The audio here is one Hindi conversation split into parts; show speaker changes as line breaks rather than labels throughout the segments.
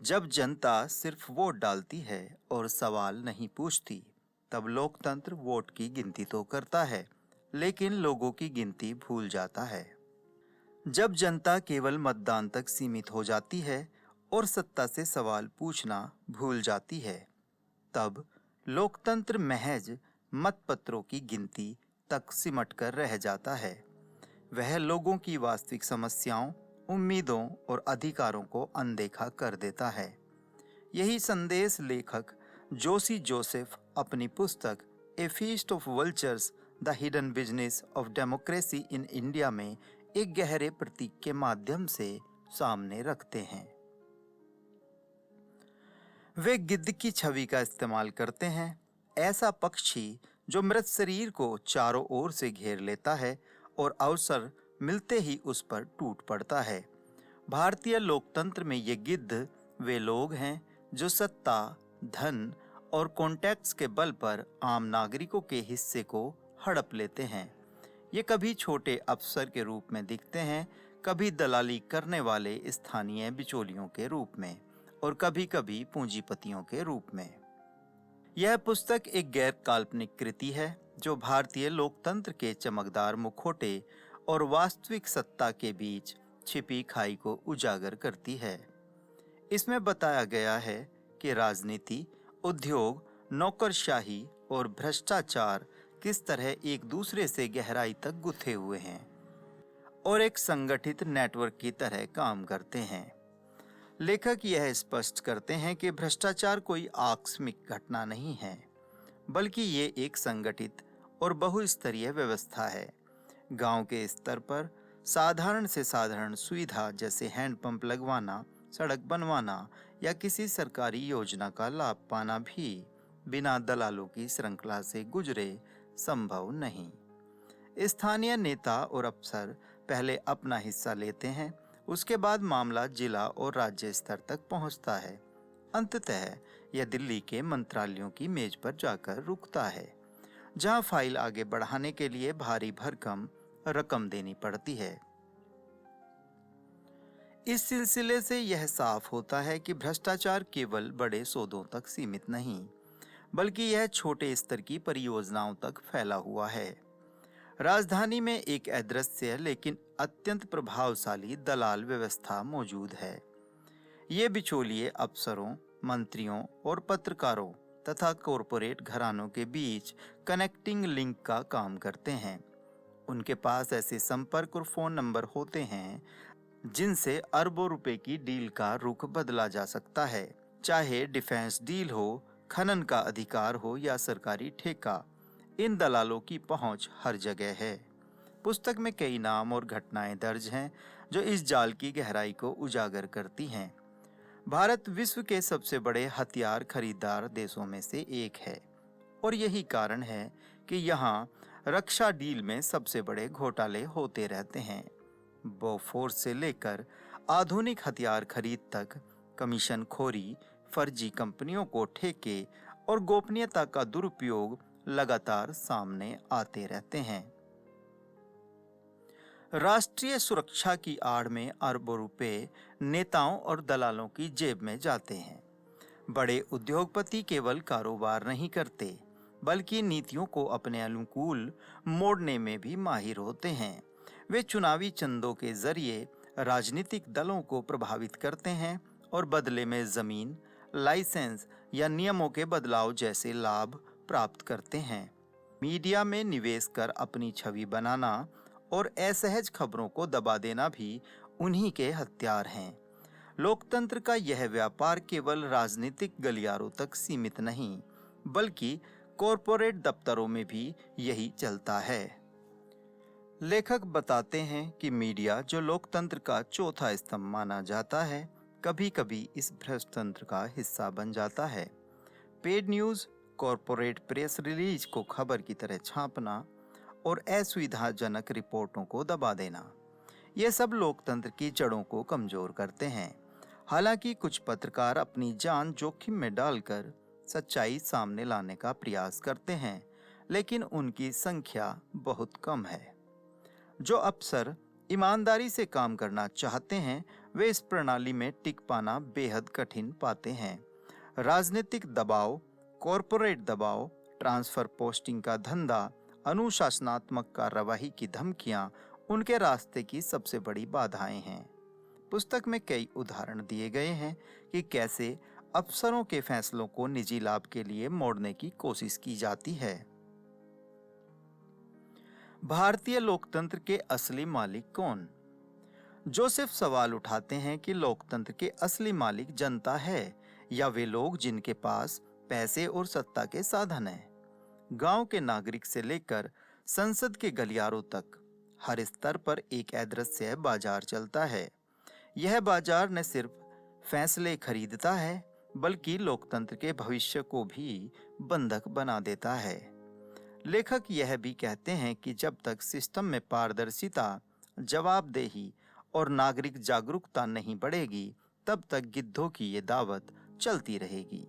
जब जनता सिर्फ वोट डालती है और सवाल नहीं पूछती, तब लोकतंत्र वोट की गिनती तो करता है, लेकिन लोगों की गिनती भूल जाता है। जब जनता केवल मतदान तक सीमित हो जाती है और सत्ता से सवाल पूछना भूल जाती है, तब लोकतंत्र महज मतपत्रों की गिनती तक सिमट कर रह जाता है। वह लोगों की वास्तविक समस्याओं, उम्मीदों और अधिकारों को अनदेखा कर देता है। यही संदेश लेखक जोशी जोसेफ अपनी पुस्तक a feast of vultures the hidden business of democracy in India में एक गहरे प्रतीक के माध्यम से सामने रखते हैं। वे गिद्ध की छवि का इस्तेमाल करते हैं, ऐसा पक्षी जो मृत शरीर को चारों ओर से घेर लेता है और अवसर मिलते ही उस पर टूट पड़ता है। भारतीय लोकतंत्र में ये गिद्ध वे लोग हैं जो सत्ता, धन और कॉन्टैक्ट्स के बल पर आम नागरिकों के हिस्से को हड़प लेते हैं। ये कभी छोटे अफसर के रूप में दिखते हैं, कभी दलाली करने वाले स्थानीय बिचौलियों के रूप में और कभी-कभी पूंजीपतियों के रूप में। यह पुस्तक एक गैर काल्पनिक कृति है जो भारतीय लोकतंत्र के चमकदार मुखौटे और वास्तविक सत्ता के बीच छिपी खाई को उजागर करती है। इसमें बताया गया है कि राजनीति, उद्योग, नौकरशाही और भ्रष्टाचार किस तरह एक दूसरे से गहराई तक गुथे हुए हैं और एक संगठित नेटवर्क की तरह काम करते हैं। लेखक यह स्पष्ट करते हैं कि भ्रष्टाचार कोई आकस्मिक घटना नहीं है, बल्कि ये एक संगठित और बहुस्तरीय व्यवस्था है। गांव के स्तर पर साधारण से साधारण सुविधा जैसे हैंडपंप लगवाना, सड़क बनवाना या किसी सरकारी योजना का लाभ पाना भी बिना दलालों की श्रृंखला से गुजरे संभव नहीं। स्थानीय नेता और अफसर पहले अपना हिस्सा लेते हैं, उसके बाद मामला जिला और राज्य स्तर तक पहुंचता है। अंततः यह दिल्ली के मंत्रालयों की मेज पर जाकर रुकता है, जहां फाइल आगे बढ़ाने के लिए भारी भरकम रकम देनी पड़ती है। इस सिलसिले से यह साफ होता है कि भ्रष्टाचार केवल बड़े सौदों तक सीमित नहीं, बल्कि यह छोटे स्तर की परियोजनाओं तक फैला हुआ है। राजधानी में एक अदृश्य लेकिन अत्यंत प्रभावशाली दलाल व्यवस्था मौजूद है। ये बिचौलिए अफसरों, मंत्रियों और पत्रकारों तथा कॉरपोरेट घरानों के बीच कनेक्टिंग लिंक का काम करते हैं। उनके पास ऐसे संपर्क और फोन नंबर होते हैं जिनसे अरबों रुपए की डील का रुख बदला जा सकता है, चाहे डिफेंस डील हो, खनन का अधिकार हो या सरकारी ठेका। इन दलालों की पहुंच हर जगह है। पुस्तक में कई नाम और घटनाएं दर्ज हैं जो इस जाल की गहराई को उजागर करती हैं। भारत विश्व के सबसे बड़े हथियार खरीदार देशों में से एक है और यही कारण है कि यहाँ रक्षा डील में सबसे बड़े घोटाले होते रहते हैं। बोफोर्स से लेकर आधुनिक हथियार खरीद तक कमीशन खोरी, फर्जी कंपनियों को ठेके और गोपनीयता का दुरुपयोग लगातार सामने आते रहते हैं। राष्ट्रीय सुरक्षा की आड़ में अरबों रुपए नेताओं और दलालों की जेब में जाते हैं। बड़े उद्योगपति केवल कारोबार नहीं करते, बल्कि नीतियों को अपने अनुकूल मोड़ने में भी माहिर होते हैं। वे चुनावी चंदों के जरिए राजनीतिक दलों को प्रभावित करते हैं और बदले में जमीन, लाइसेंस या नियमों के बदलाव जैसे लाभ प्राप्त करते हैं। मीडिया में निवेश कर अपनी छवि बनाना और असहज खबरों को दबा देना भी उन्हीं के हथियार हैं। लोकतंत्र का यह व्यापार केवल राजनीतिक गलियारों तक सीमित नहीं, बल्कि कॉरपोरेट दफ्तरों में भी यही चलता है। लेखक बताते हैं कि मीडिया, जो लोकतंत्र का चौथा स्तंभ माना जाता है, कभी-कभी इस भ्रष्टतंत्र का हिस्सा बन जाता है। Paid news, corporate press release को खबर की तरह छापना और असुविधाजनक रिपोर्टों को दबा देना, ये सब लोकतंत्र की जड़ों को कमजोर करते हैं। हालांकि कुछ पत्रकार अपनी जान जोखिम में डालकर सच्चाई सामने लाने का प्रयास करते हैं, लेकिन उनकी संख्या बहुत कम है। जो अफसर ईमानदारी से काम करना चाहते हैं, वे इस प्रणाली में टिक पाना बेहद कठिन पाते हैं। राजनीतिक दबाव, कॉरपोरेट दबाव, ट्रांसफर पोस्टिंग का धंधा, अनुशासनात्मक कार्रवाई की धमकियां उनके रास्ते की सबसे बड़ी बाधाएं हैं। पुस्तक में कई उदाहरण दिए गए हैं कि कैसे अफसरों के फैसलों को निजी लाभ के लिए मोड़ने की कोशिश की जाती है। भारतीय लोकतंत्र के असली मालिक कौन? जोसेफ सवाल उठाते हैं कि लोकतंत्र के असली मालिक जनता है या वे लोग जिनके पास पैसे और सत्ता के साधन हैं। गांव के नागरिक से लेकर संसद के गलियारों तक हर स्तर पर एक अदृश्य बाजार चलता है। यह बाजार न सिर्फ फैसले खरीदता है बल्कि लोकतंत्र के भविष्य को भी बंधक बना देता है। लेखक यह भी कहते हैं कि जब तक सिस्टम में पारदर्शिता, जवाबदेही और नागरिक जागरूकता नहीं बढ़ेगी, तब तक गिद्धों की ये दावत चलती रहेगी।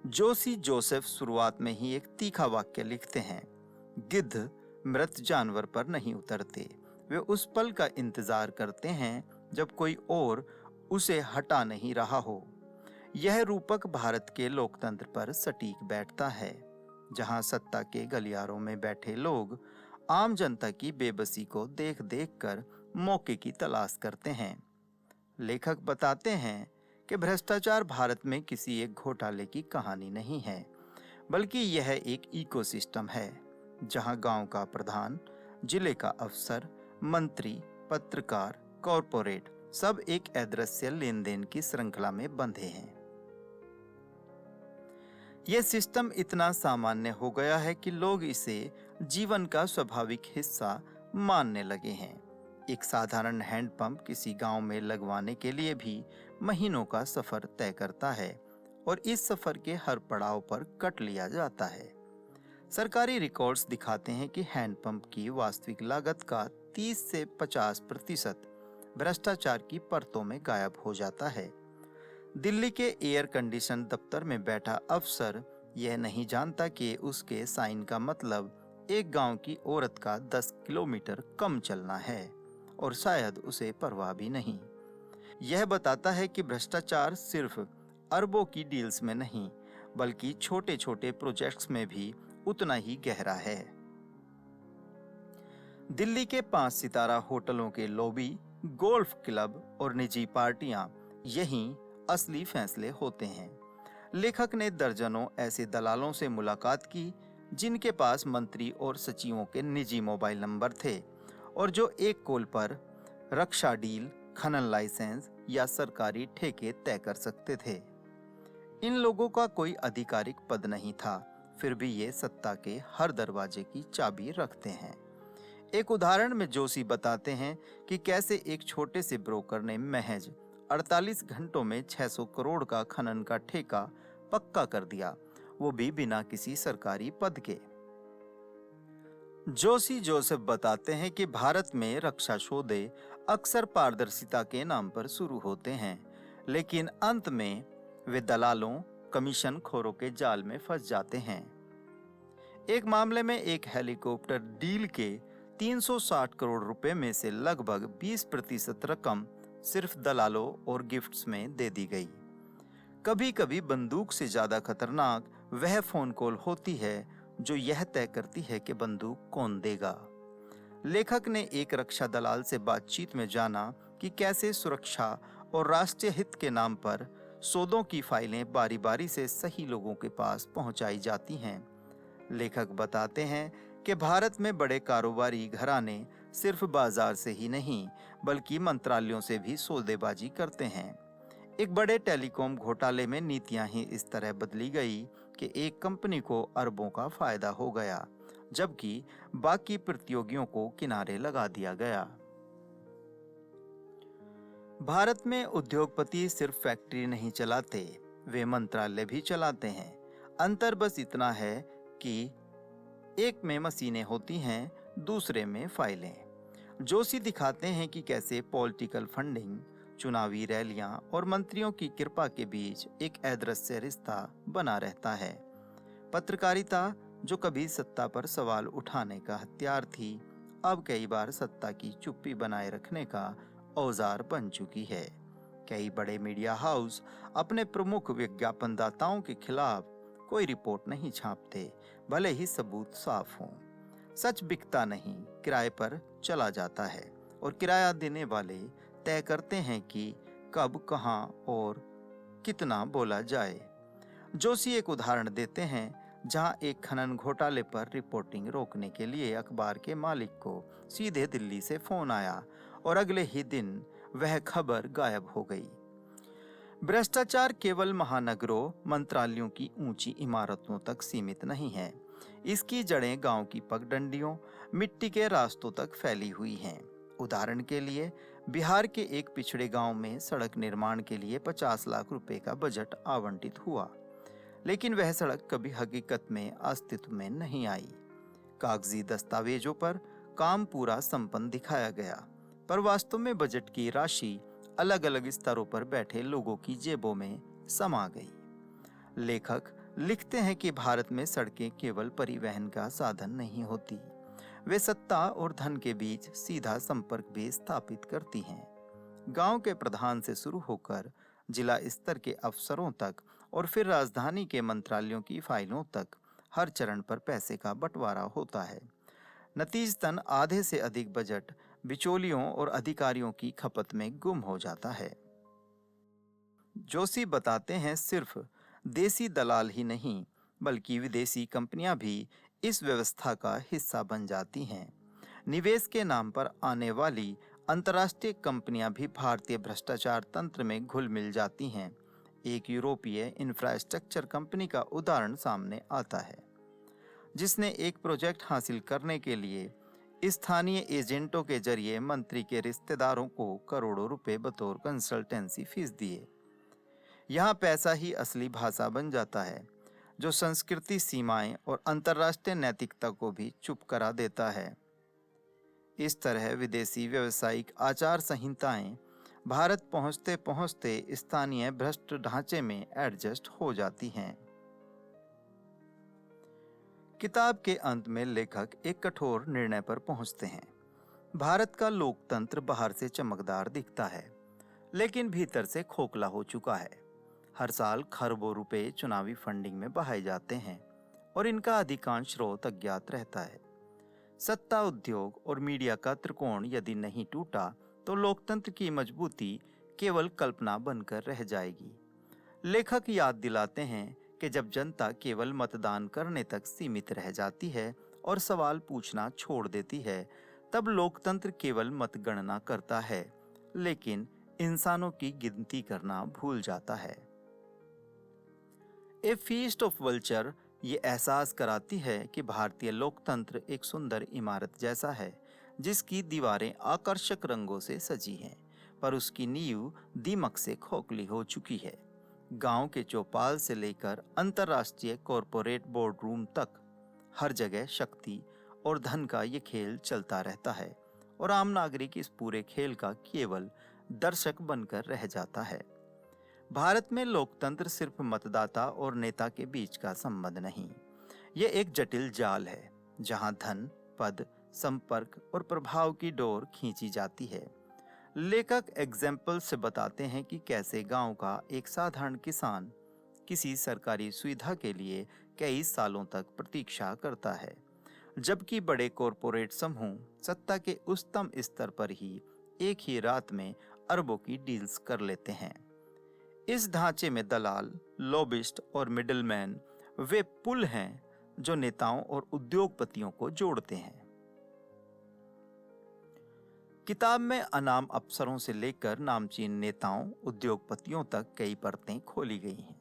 जोशी जोसेफ शुरुआत में ही एक तीखा वाक्य लिखते हैं, गिद्ध मृत जानवर पर नहीं उतरते, वे उस पल का इंतजार करते हैं जब कोई और उसे हटा नहीं रहा हो। यह रूपक भारत के लोकतंत्र पर सटीक बैठता है, जहां सत्ता के गलियारों में बैठे लोग आम जनता की बेबसी को देख देख कर मौके की तलाश करते हैं। लेखक बताते हैं कि भ्रष्टाचार भारत में किसी एक घोटाले की कहानी नहीं है, बल्कि यह एक इकोसिस्टम है, जहां गांव का प्रधान, जिले का अफसर, मंत्री, पत्रकार, कॉरपोरेट सब एक अदृश्य लेन देन की श्रृंखला में बंधे हैं। यह सिस्टम इतना सामान्य हो गया है कि लोग इसे जीवन का स्वाभाविक हिस्सा मानने लगे हैं। एक साधारण हैंडपंप किसी गांव में लगवाने के लिए भी महीनों का सफर तय करता है और इस सफर के हर पड़ाव पर कट लिया जाता है। सरकारी रिकॉर्ड्स दिखाते हैं कि हैंडपंप की वास्तविक लागत का 30 से 50% भ्रष्टाचार की परतों में गायब हो जाता है। दिल्ली के एयर कंडीशन दफ्तर में बैठा अफसर यह नहीं जानता कि उसके साइन का मतलब एक गांव की औरत का 10 किलोमीटर कम चलना है, और शायद उसे परवाह भी नहीं। यह बताता है कि भ्रष्टाचार सिर्फ अरबों की डील्स में नहीं, बल्कि छोटे छोटे प्रोजेक्ट्स में भी उतना ही गहरा है। दिल्ली के 5 सितारा होटलों के लॉबी, गोल्फ क्लब और निजी पार्टियां यहीं असली फैसले होते हैं। लेखक ने दर्जनों ऐसे दलालों से मुलाकात की जिनके पास मंत्री और सचिवों के निजी मोबाइल नंबर थे और जो एक कॉल पर रक्षा डील, खनन लाइसेंस या सरकारी ठेके तय कर सकते थे। इन लोगों का कोई आधिकारिक पद नहीं था, फिर भी ये सत्ता के हर दरवाजे की चाबी रखते हैं। एक उदाहरण में जोशी बताते हैं कि कैसे एक छोटे से ब्रोकर ने महज 48 घंटों में 600 करोड़ का खनन का ठेका पक्का कर दिया, वो भी बिना किसी सरकारी पद के। जोशी जोसेफ बताते हैं कि भारत में रक्षा सौदे अक्सर पारदर्शिता के नाम पर शुरू होते हैं, लेकिन अंत में वे दलालों, कमीशन खोरों के जाल में फंस जाते हैं। एक मामले में एक हेलीकॉप्टर डील के 360 करोड़ रुपए में से लगभग 20% रकम सिर्फ दलालों और गिफ्ट्स में दे दी गई। कभी कभी बंदूक से ज्यादा खतरनाक वह फोन कॉल होती है जो यह तय करती है कि बंदूक कौन देगा। लेखक ने एक रक्षा दलाल से बातचीत में जाना कि कैसे सुरक्षा और राष्ट्रीय हित के नाम पर सौदों की फाइलें बारी बारी से सही लोगों के पास पहुंचाई जाती हैं। लेखक बताते हैं कि भारत में बड़े कारोबारी घराने सिर्फ बाजार से ही नहीं बल्कि मंत्रालयों से भी सौदेबाजी करते हैं। एक बड़े टेलीकॉम घोटाले में नीतियां ही इस तरह बदली गई कि एक कंपनी को अरबों का फायदा हो गया, जबकि बाकी प्रतियोगियों को किनारे लगा दिया गया। भारत में उद्योगपति सिर्फ फैक्ट्री नहीं चलाते, वे मंत्रालय भी चलाते हैं। अंतर बस इतना है कि एक में मशीनें होती हैं, दूसरे में फाइलें। जोशी दिखाते हैं कि कैसे पॉलिटिकल फंडिंग, चुनावी रैलियां और मंत्रियों की कृपा के बीच एक अदृश्य रिश्ता बना रहता है। पत्रकारिता, जो कभी सत्ता पर सवाल उठाने का हथियार थी, अब कई बार सत्ता की चुप्पी बनाए रखने का औजार बन चुकी है। कई बड़े मीडिया हाउस अपने प्रमुख विज्ञापनदाताओं के खिलाफ कोई रिपोर्ट नहीं छापते, भले ही सबूत साफ हों। सच बिकता नहीं, किराए पर चला जाता है और किराया देने वाले तय करते हैं कि कब, कहां और कितना बोला जाए। जोशी एक उदाहरण देते हैं जहां एक खनन घोटाले पर रिपोर्टिंग रोकने के लिए अखबार के मालिक को सीधे दिल्ली से फोन आया और अगले ही दिन वह खबर गायब हो गई। भ्रष्टाचार केवल महानगरों, मंत्रालयों की ऊंची इमारतों तक सीमित नहीं है। इसकी जड़ें गांव की पगडंडियों, मिट्टी के रास्तों तक फैली हुई हैं। उदाहरण के लिए बिहार के एक पिछड़े गांव में सड़क निर्माण के लिए 50 लाख रुपए का बजट आवंटित हुआ, लेकिन वह सड़क कभी हकीकत में अस्तित्व में नहीं आई। कागजी दस्तावेजों पर काम पूरा संपन्न दिखाया गया, पर वास्तव में बजट की राशि अलग अलग स्तरों पर बैठे लोगों की जेबों में समा गई। लेखक लिखते हैं कि भारत में सड़कें केवल परिवहन का साधन नहीं होती, वे सत्ता और धन के बीच सीधा संपर्क भी स्थापित करती हैं। गांव के प्रधान से शुरू होकर जिला स्तर के अफसरों तक और फिर राजधानी के मंत्रालयों की फाइलों तक हर चरण पर पैसे का बंटवारा होता है। नतीजतन आधे से अधिक बजट बिचौलियों और अधिकारियों की खपत में गुम हो जाता है। जोशी बताते हैं, सिर्फ देसी दलाल ही नहीं बल्कि विदेशी कंपनियां भी इस व्यवस्था का हिस्सा बन जाती हैं। निवेश के नाम पर आने वाली अंतर्राष्ट्रीय कंपनियां भी भारतीय भ्रष्टाचार तंत्र में घुल मिल जाती हैं। एक यूरोपीय इंफ्रास्ट्रक्चर कंपनी का उदाहरण सामने आता है, जिसने एक प्रोजेक्ट हासिल करने के लिए स्थानीय एजेंटों के जरिए मंत्री के रिश्तेदारों को करोड़ों रुपए बतौर कंसल्टेंसी फीस दिए। यहाँ पैसा ही असली भाषा बन जाता है, जो संस्कृति, सीमाएं और अंतर्राष्ट्रीय नैतिकता को भी चुप करा देता है। इस तरह विदेशी व्यावसायिक आचार संहिताएं भारत पहुंचते पहुंचते स्थानीय भ्रष्ट ढांचे में एडजस्ट हो जाती हैं। किताब के अंत में लेखक एक कठोर निर्णय पर पहुंचते हैं। भारत का लोकतंत्र बाहर से चमकदार दिखता है, लेकिन भीतर से खोखला हो चुका है। हर साल खरबों रुपए चुनावी फंडिंग में बहाए जाते हैं और इनका अधिकांश स्रोत अज्ञात रहता है। सत्ता, उद्योग और मीडिया का त्रिकोण यदि नहीं टूटा तो लोकतंत्र की मजबूती केवल कल्पना बनकर रह जाएगी। लेखक याद दिलाते हैं कि जब जनता केवल मतदान करने तक सीमित रह जाती है और सवाल पूछना छोड़ देती है, तब लोकतंत्र केवल मतगणना करता है, लेकिन इंसानों की गिनती करना भूल जाता है। ए फीस्ट ऑफ वल्चर ये एहसास कराती है कि भारतीय लोकतंत्र एक सुंदर इमारत जैसा है, जिसकी दीवारें आकर्षक रंगों से सजी हैं, पर उसकी नींव दीमक से खोखली हो चुकी है। गांव के चौपाल से लेकर अंतर्राष्ट्रीय कॉरपोरेट बोर्ड रूम तक हर जगह शक्ति और धन का ये खेल चलता रहता है और आम नागरिक इस पूरे खेल का केवल दर्शक बनकर रह जाता है। भारत में लोकतंत्र सिर्फ मतदाता और नेता के बीच का संबंध नहीं, ये एक जटिल जाल है जहां धन, पद, संपर्क और प्रभाव की डोर खींची जाती है। लेखक एग्जाम्पल से बताते हैं कि कैसे गांव का एक साधारण किसान किसी सरकारी सुविधा के लिए कई सालों तक प्रतीक्षा करता है, जबकि बड़े कॉरपोरेट समूह सत्ता के उच्चतम स्तर पर ही एक ही रात में अरबों की डील्स कर लेते हैं। इस ढांचे में दलाल, लॉबिस्ट और मिडलमैन वे पुल हैं जो नेताओं और उद्योगपतियों को जोड़ते हैं। किताब में अनाम अफसरों से लेकर नामचीन नेताओं, उद्योगपतियों तक कई परतें खोली गई हैं।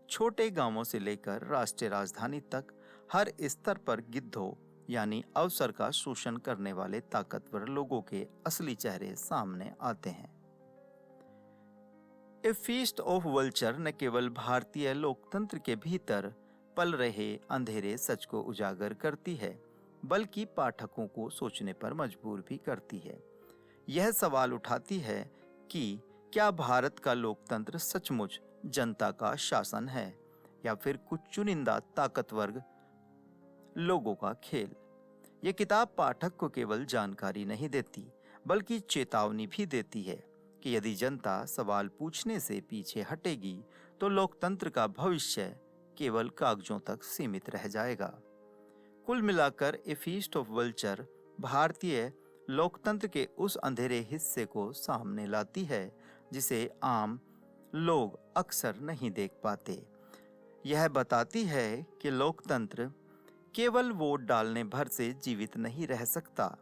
छोटे गांवों से लेकर राष्ट्रीय राजधानी तक हर स्तर पर गिद्धों यानी अवसर का शोषण करने वाले ताकतवर लोगों के असली चेहरे सामने आते हैं। ए फीस्ट ऑफ वल्चर न केवल भारतीय लोकतंत्र के भीतर पल रहे अंधेरे सच को उजागर करती है, बल्कि पाठकों को सोचने पर मजबूर भी करती है। यह सवाल उठाती है कि क्या भारत का लोकतंत्र सचमुच जनता का शासन है या फिर कुछ चुनिंदा ताकतवर लोगों का खेल। यह किताब पाठक को केवल जानकारी नहीं देती, बल्कि चेतावनी भी देती है कि यदि जनता सवाल पूछने से पीछे हटेगी तो लोकतंत्र का भविष्य केवल कागजों तक सीमित रह जाएगा। कुल मिलाकर ए फीस्ट ऑफ वल्चर भारतीय लोकतंत्र के उस अंधेरे हिस्से को सामने लाती है जिसे आम लोग अक्सर नहीं देख पाते। यह बताती है कि लोकतंत्र केवल वोट डालने भर से जीवित नहीं रह सकता।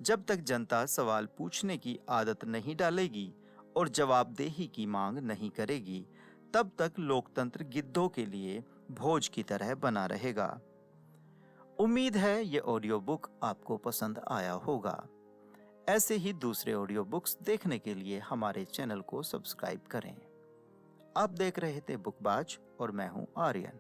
जब तक जनता सवाल पूछने की आदत नहीं डालेगी और जवाबदेही की मांग नहीं करेगी, तब तक लोकतंत्र गिद्धों के लिए भोज की तरह बना रहेगा। उम्मीद है ये ऑडियो बुक आपको पसंद आया होगा। ऐसे ही दूसरे ऑडियो बुक्स देखने के लिए हमारे चैनल को सब्सक्राइब करें। आप देख रहे थे बुकबाज और मैं हूं आर्यन।